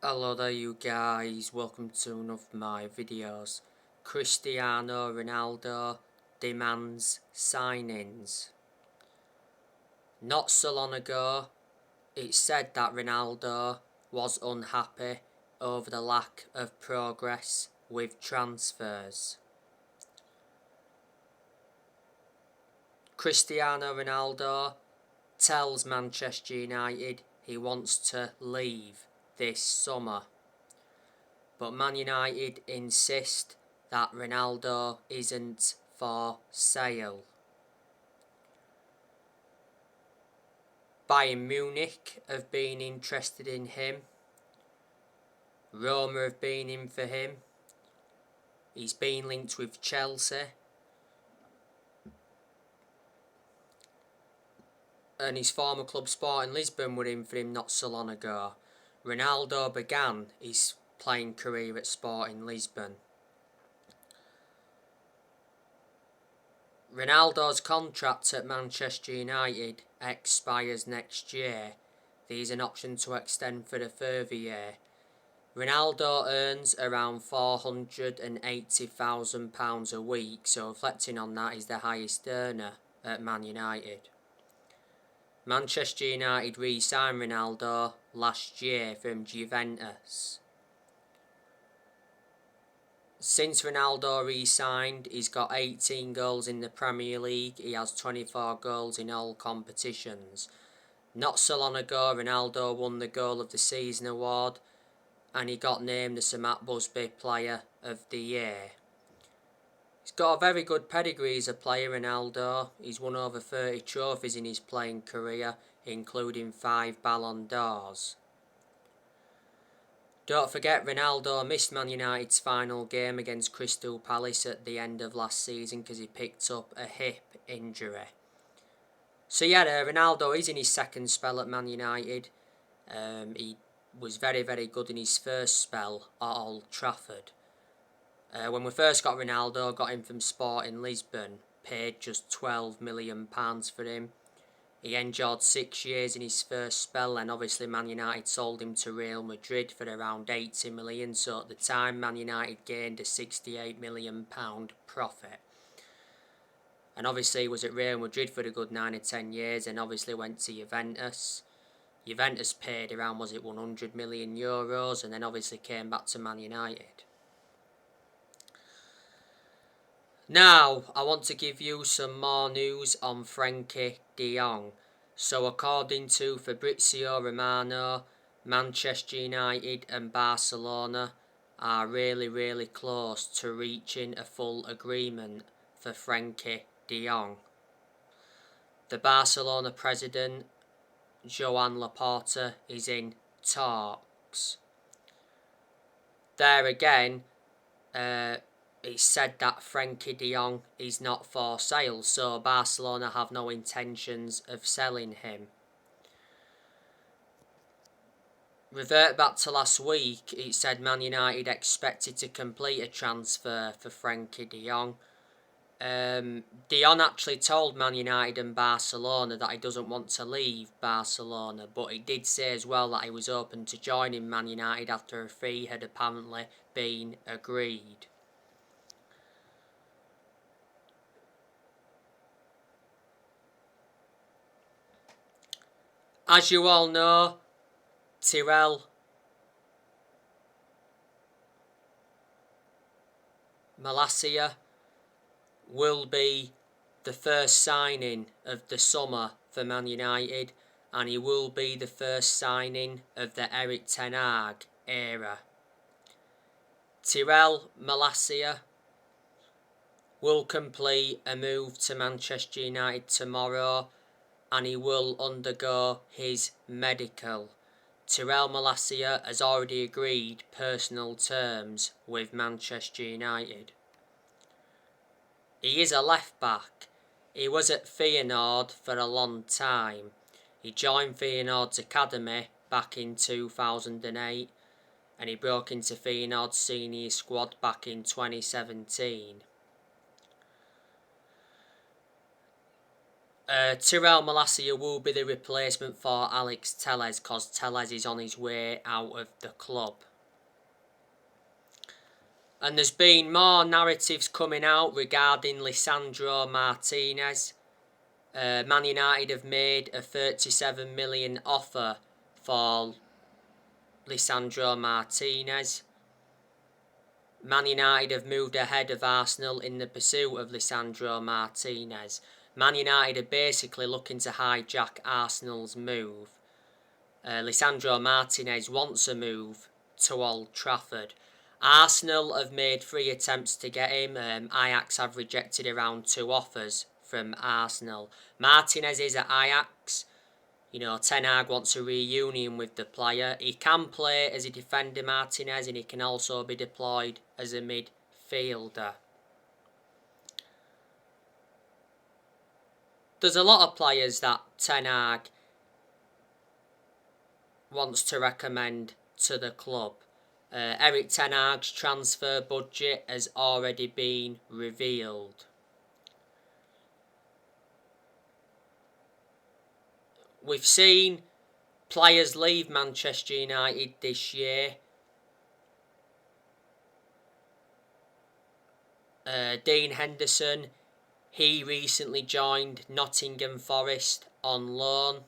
Hello there you guys, welcome to one of my videos. Cristiano Ronaldo demands signings. Not so long ago, it said that Ronaldo was unhappy over the lack of progress with transfers. Cristiano Ronaldo tells Manchester United he wants to leave this summer. But Man United insist that Ronaldo isn't for sale. Bayern Munich have been interested in him. Roma have been in for him. He's been linked with Chelsea. And his former club Sporting Lisbon were in for him not so long ago. Ronaldo began his playing career at Sporting Lisbon. Ronaldo's contract at Manchester United expires next year. There's an option to extend for a further year. Ronaldo earns around £480,000 a week, so reflecting on that, he's the highest earner at Man United. Manchester United re-signed Ronaldo last year from Juventus. Since Ronaldo re-signed, he's got 18 goals in the Premier League. He has 24 goals in all competitions. Not so long ago, Ronaldo won the Goal of the Season award, and he got named the Sir Matt Busby Player of the Year. He's got a very good pedigree as a player, Ronaldo. He's won over 30 trophies in his playing career, including 5 Ballon d'Ors. Don't forget, Ronaldo missed Man United's final game against Crystal Palace at the end of last season because he picked up a hip injury. So yeah, Ronaldo is in his second spell at Man United. He was very, very good in his first spell at Old Trafford. When we first got Ronaldo, got him from Sporting Lisbon, paid just £12 million for him. He endured 6 years in his first spell, and obviously Man United sold him to Real Madrid for around 80 million, so at the time Man United gained a £68 million profit. And obviously he was at Real Madrid for a good 9 or 10 years, and obviously went to Juventus. Juventus paid around, was it €100 million, and then obviously came back to Man United. Now, I want to give you some more news on Frenkie de Jong. So according to Fabrizio Romano, Manchester United and Barcelona are really close to reaching a full agreement for Frenkie de Jong. The Barcelona president, Joan Laporta, is in talks. There again, it's said that Frenkie de Jong is not for sale, so Barcelona have no intentions of selling him. Revert back to last week, it said Man United expected to complete a transfer for Frenkie de Jong. De Jong actually told Man United and Barcelona that he doesn't want to leave Barcelona, but he did say as well that he was open to joining Man United after a fee had apparently been agreed. As you all know, Tyrell Malacia will be the first signing of the summer for Man United, and he will be the first signing of the Erik ten Hag era. Tyrell Malacia will complete a move to Manchester United tomorrow, and he will undergo his medical. Tyrell Malacia has already agreed personal terms with Manchester United. He is a left back. He was at Feyenoord for a long time. He joined Feyenoord's academy back in 2008, and he broke into Feyenoord's senior squad back in 2017. Tyrell Malacia will be the replacement for Alex Telles because Telles is on his way out of the club. And there's been more narratives coming out regarding Lisandro Martinez. Man United have made a 37 million offer for Lisandro Martinez. Man United have moved ahead of Arsenal in the pursuit of Lisandro Martinez. Man United are basically looking to hijack Arsenal's move. Lisandro Martinez wants a move to Old Trafford. Arsenal have made 3 attempts to get him. Ajax have rejected around 2 offers from Arsenal. Martinez is at Ajax. You know, Ten Hag wants a reunion with the player. He can play as a defender, Martinez, and he can also be deployed as a midfielder. There's a lot of players that Ten Hag wants to recommend to the club. Eric Ten Hag's transfer budget has already been revealed. We've seen players leave Manchester United this year. Dean Henderson, he recently joined Nottingham Forest on loan.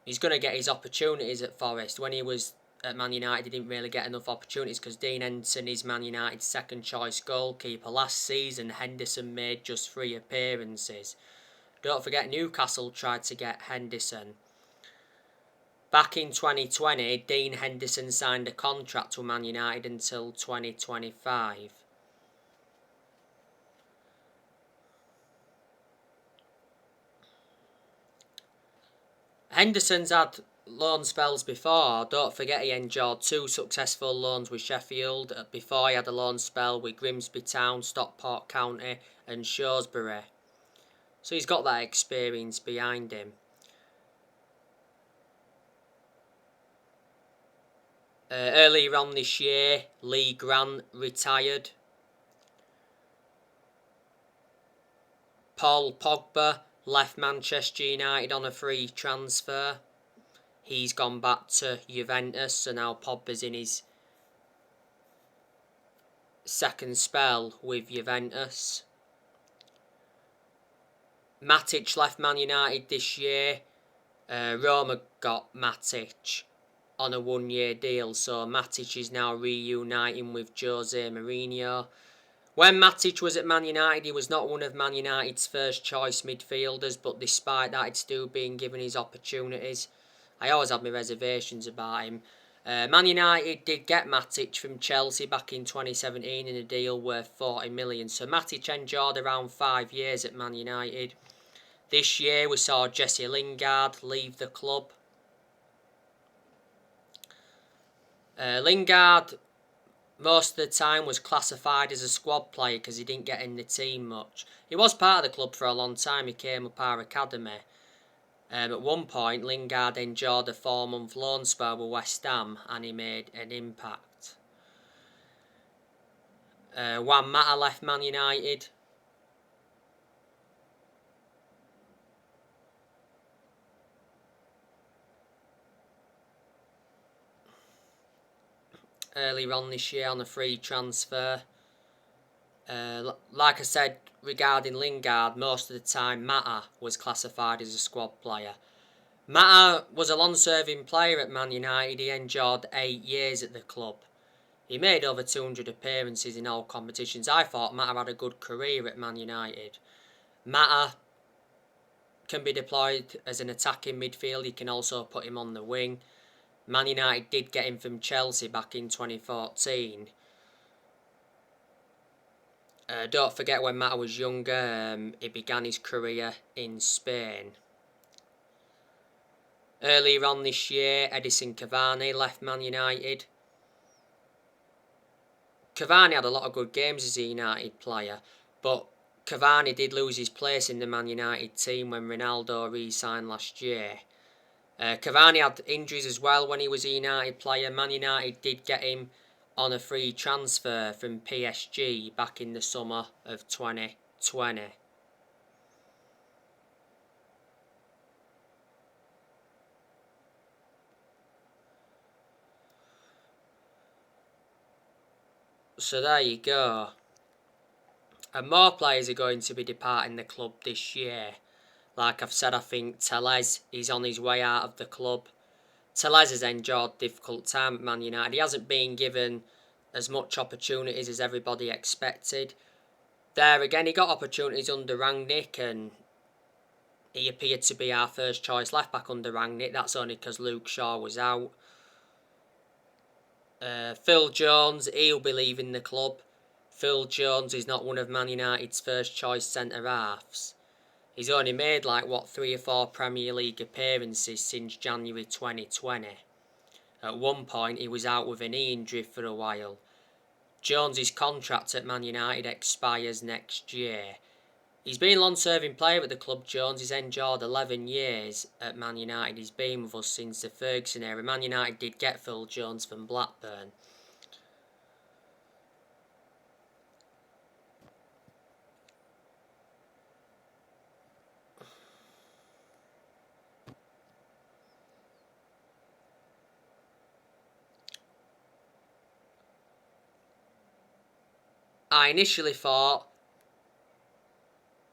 He's going to get his opportunities at Forest. When he was at Man United, he didn't really get enough opportunities because Dean Henderson is Man United's second choice goalkeeper. Last season, Henderson made just 3 appearances. Don't forget, Newcastle tried to get Henderson. Back in 2020, Dean Henderson signed a contract with Man United until 2025. Henderson's had loan spells before. Don't forget, he endured 2 successful loans with Sheffield. Before, he had a loan spell with Grimsby Town, Stockport County and Shrewsbury. So he's got that experience behind him. Earlier on this year, Lee Grant retired. Paul Pogba left Manchester United on a free transfer. He's gone back to Juventus, so now Pogba's in his second spell with Juventus. Matic left Man United this year. Roma got Matic on a 1-year deal, so Matic is now reuniting with Jose Mourinho. When Matic was at Man United, he was not one of Man United's first choice midfielders, but despite that, he'd still been given his opportunities. I always had my reservations about him. Man United did get Matic from Chelsea back in 2017 in a deal worth 40 million, so Matic endured around 5 years at Man United. This year we saw Jesse Lingard leave the club. Lingard most of the time was classified as a squad player because he didn't get in the team much. He was part of the club for a long time. He came up our academy. At one point, Lingard endured a 4-month loan spell with West Ham and he made an impact. Juan Mata left Man United. Earlier on this year on a free transfer. Like I said regarding Lingard, most of the time Mata was classified as a squad player. Mata was a long-serving player at Man United. He endured 8 years at the club. He made over 200 appearances in all competitions. I thought Mata had a good career at Man United. Mata can be deployed as an attacking midfield. You can also put him on the wing. Man United did get him from Chelsea back in 2014. Don't forget, when Mata was younger, he began his career in Spain. Earlier on this year, Edison Cavani left Man United. Cavani had a lot of good games as a United player, but Cavani did lose his place in the Man United team when Ronaldo re-signed last year. Cavani had injuries as well when he was a United player. Man United did get him on a free transfer from PSG back in the summer of 2020. So there you go. And more players are going to be departing the club this year. Like I've said, I think Tellez is on his way out of the club. Tellez has endured a difficult time at Man United. He hasn't been given as much opportunities as everybody expected. There again, he got opportunities under Rangnick, and he appeared to be our first choice left back under Rangnick. That's only because Luke Shaw was out. Phil Jones, he'll be leaving the club. Phil Jones is not one of Man United's first choice centre halves. He's only made 3 or 4 Premier League appearances since January 2020. At one point he was out with a knee injury for a while. Jones's contract at Man United expires next year. He's been a long-serving player at the club, Jones. He's endured 11 years at Man United. He's been with us since the Ferguson era. Man United did get Phil Jones from Blackburn. I initially thought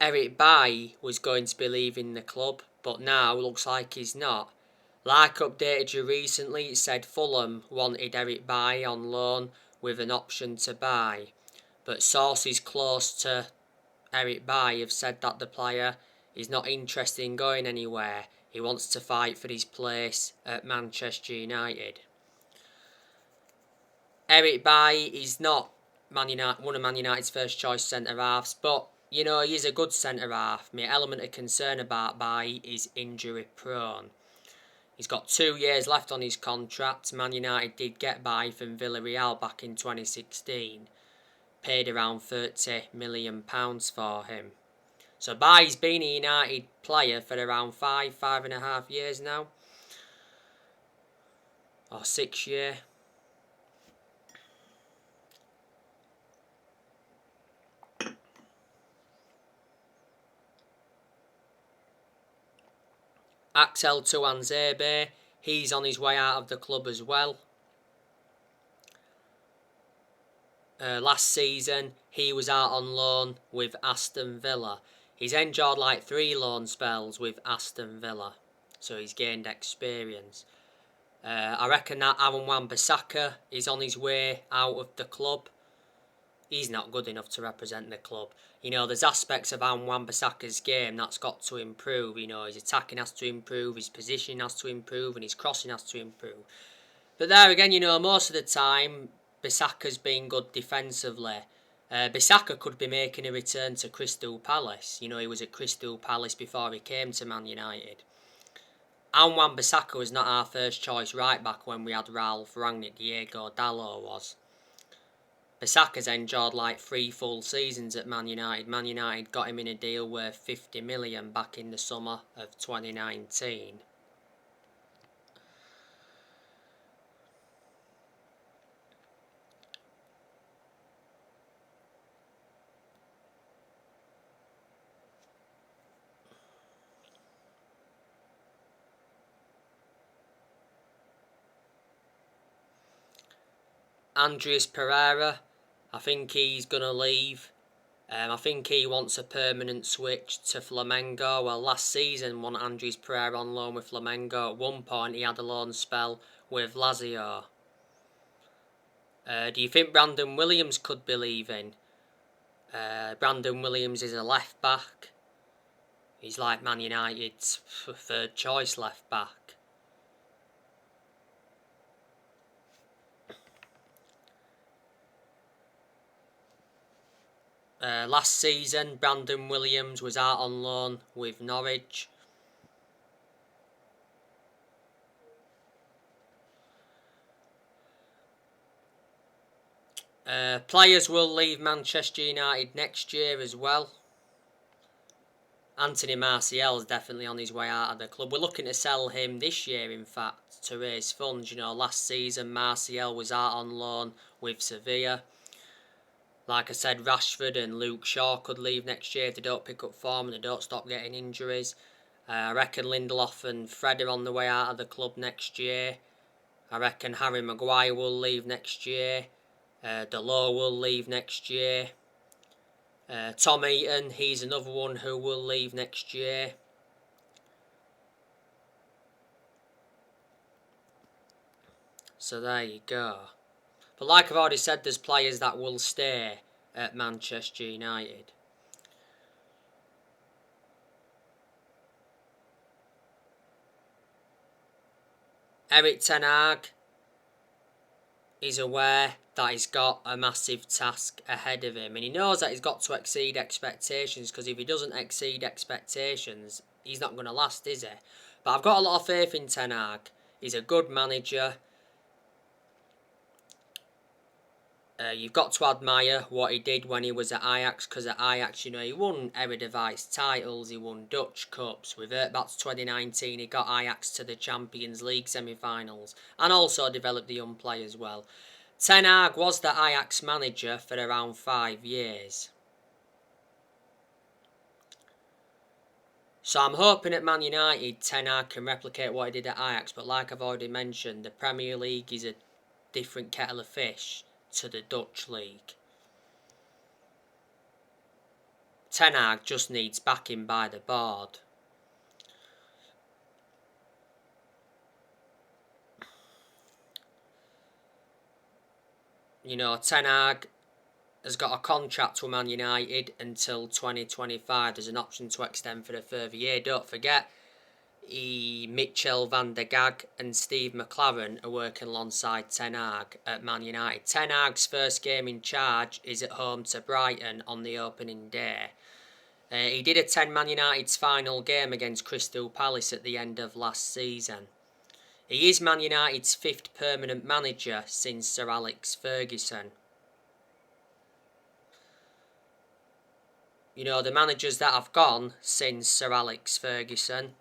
Eric Bailly was going to be leaving the club, but now looks like he's not. Like updated you recently, it said Fulham wanted Eric Bailly on loan with an option to buy. But sources close to Eric Bailly have said that the player is not interested in going anywhere. He wants to fight for his place at Manchester United. Eric Bailly is not one of Man United's first choice centre-halves, but he is a good centre-half. My element of concern about Bailly is injury prone. He's got 2 years left on his contract. Man United did get Bailly from Villarreal back in 2016. Paid around £30 million for him. So Bailly's been a United player for around 5.5 years now. Or 6 years. Axel Tuanzebe, he's on his way out of the club as well. Last season, he was out on loan with Aston Villa. He's endured 3 loan spells with Aston Villa, so he's gained experience. I reckon that Aaron Wan-Bissaka is on his way out of the club. He's not good enough to represent the club. There's aspects of Aaron Wan-Bissaka's game that's got to improve. His attacking has to improve, his positioning has to improve, and his crossing has to improve. But there again, most of the time, Bissaka's been good defensively. Bissaka could be making a return to Crystal Palace. He was at Crystal Palace before he came to Man United. Aaron Wan-Bissaka was not our first choice right back when we had Ralph Rangnick. Diego Dalot was. Bissaka's endured 3 full seasons at Man United. Man United got him in a deal worth 50 million back in the summer of 2019. Andreas Pereira, I think he's going to leave. I think he wants a permanent switch to Flamengo. Well, last season, when Andreas Pereira on loan with Flamengo, at one point he had a loan spell with Lazio. Do you think Brandon Williams could be leaving? Brandon Williams is a left back. He's like Man United's third choice left back. Last season, Brandon Williams was out on loan with Norwich. Players will leave Manchester United next year as well. Anthony Martial is definitely on his way out of the club. We're looking to sell him this year, in fact, to raise funds. Last season Martial was out on loan with Sevilla. Like I said, Rashford and Luke Shaw could leave next year if they don't pick up form and they don't stop getting injuries. I reckon Lindelof and Fred are on the way out of the club next year. I reckon Harry Maguire will leave next year. Delors will leave next year. Tom Eaton, he's another one who will leave next year. So there you go. But like I've already said, there's players that will stay at Manchester United. Erik ten Hag is aware that he's got a massive task ahead of him, and he knows that he's got to exceed expectations, because if he doesn't exceed expectations, he's not going to last, is he? But I've got a lot of faith in ten Hag. He's a good manager. You've got to admire what he did when he was at Ajax, because at Ajax, you know, he won Eredivisie titles, he won Dutch Cups. Revert back to 2019, he got Ajax to the Champions League semi-finals, and also developed the young players well. Ten Hag was the Ajax manager for around 5 years. So I'm hoping at Man United, Ten Hag can replicate what he did at Ajax, but like I've already mentioned, the Premier League is a different kettle of fish to the Dutch league. Ten Hag just needs backing by the board. You know, Ten Hag has got a contract with Man United until 2025. There's an option to extend for a further year. Don't forget, Mitchell van der Gag and Steve McLaren are working alongside Ten Hag at Man United. Ten Hag's first game in charge is at home to Brighton on the opening day. He did attend Man United's final game against Crystal Palace at the end of last season. He is Man United's 5th permanent manager since Sir Alex Ferguson. You know, the managers that have gone since Sir Alex Ferguson: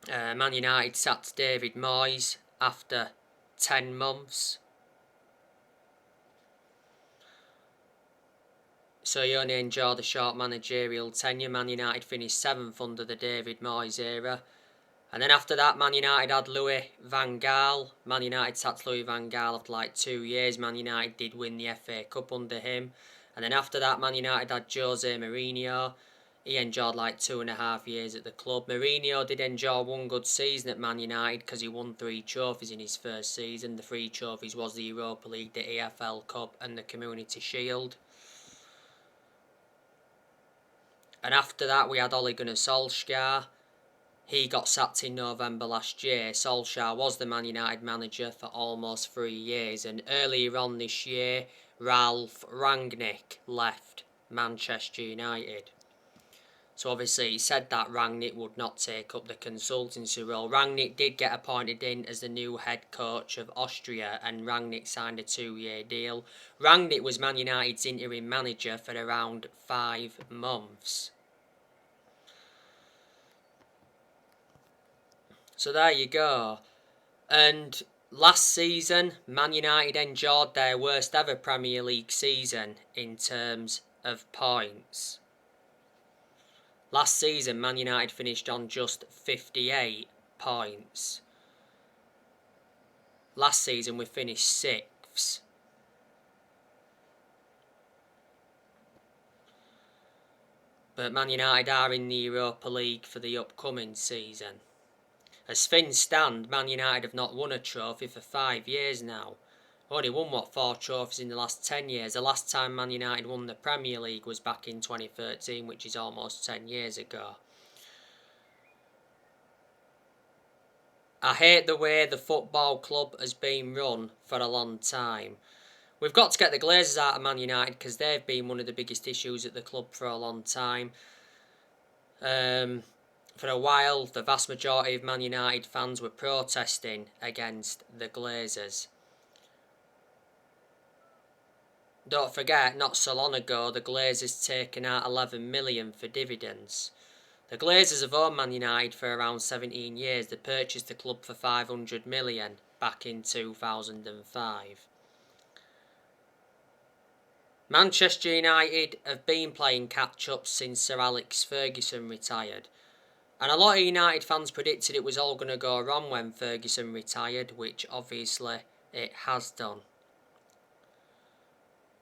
Man United sacked David Moyes after 10 months. So he only enjoyed a short managerial tenure. Man United finished 7th under the David Moyes era. And then after that, Man United had Louis van Gaal. Man United sacked Louis van Gaal after like 2 years. Man United did win the FA Cup under him. And then after that, Man United had Jose Mourinho. He enjoyed like 2.5 years at the club. Mourinho did enjoy one good season at Man United because he won 3 trophies in his first season. The 3 trophies was the Europa League, the EFL Cup and the Community Shield. And after that, we had Ole Gunnar Solskjaer. He got sacked in November last year. Solskjaer was the Man United manager for almost 3 years. And earlier on this year, Ralf Rangnick left Manchester United. So obviously he said that Rangnick would not take up the consultancy role. Rangnick did get appointed in as the new head coach of Austria, and Rangnick signed a 2-year deal. Rangnick was Man United's interim manager for around 5 months. So there you go. And last season, Man United enjoyed their worst ever Premier League season in terms of points. Last season, Man United finished on just 58 points. Last season, we finished 6th. But Man United are in the Europa League for the upcoming season. As things stand, Man United have not won a trophy for 5 years now. Only won, 4 trophies in the last 10 years. The last time Man United won the Premier League was back in 2013, which is almost 10 years ago. I hate the way the football club has been run for a long time. We've got to get the Glazers out of Man United because they've been one of the biggest issues at the club for a long time. For a while, the vast majority of Man United fans were protesting against the Glazers. Don't forget, not so long ago, the Glazers taken out 11 million for dividends. The Glazers have owned Man United for around 17 years. They purchased the club for 500 million back in 2005. Manchester United have been playing catch-up since Sir Alex Ferguson retired. And a lot of United fans predicted it was all going to go wrong when Ferguson retired, which obviously it has done.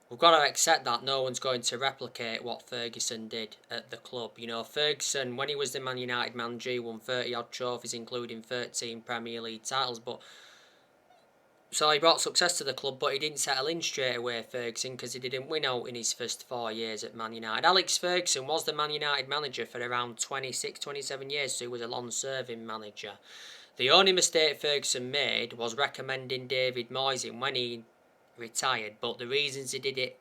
We've got to accept that no one's going to replicate what Ferguson did at the club. You know, Ferguson, when he was the Man United manager, he won 30 odd trophies, including 13 Premier League titles. So he brought success to the club, but he didn't settle in straight away, Ferguson, because he didn't win out in his first 4 years at Man United. Alex Ferguson was the Man United manager for around 26, 27 years, so he was a long-serving manager. The only mistake Ferguson made was recommending David Moyes when he retired, but the reasons he did it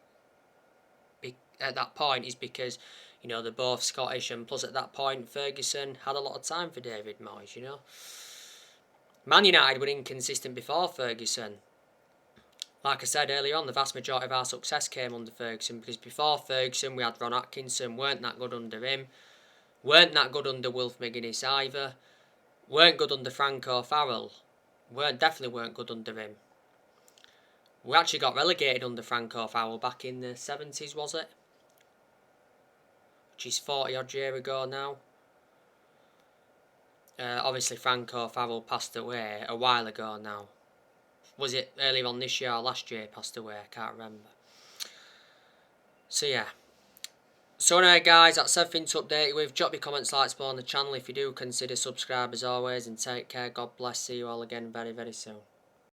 at that point is because, you know, they're both Scottish, and plus at that point Ferguson had a lot of time for David Moyes, you know. Man United were inconsistent before Ferguson. Like I said earlier on, the vast majority of our success came under Ferguson, because before Ferguson we had Ron Atkinson, weren't that good under him, weren't that good under Wilf McGuinness either, weren't good under Franco Farrell, definitely weren't good under him. We actually got relegated under Franco Farrell back in the 70s, was it? Which is 40 odd year ago now. Obviously Franco Farrell passed away a while ago now. Was it earlier on this year or last year he passed away? I can't remember. So yeah. So anyway guys, that's everything to update you with. Drop your comments, like, support on the channel if you do. Consider subscribe as always, and take care. God bless. See you all again very, very soon.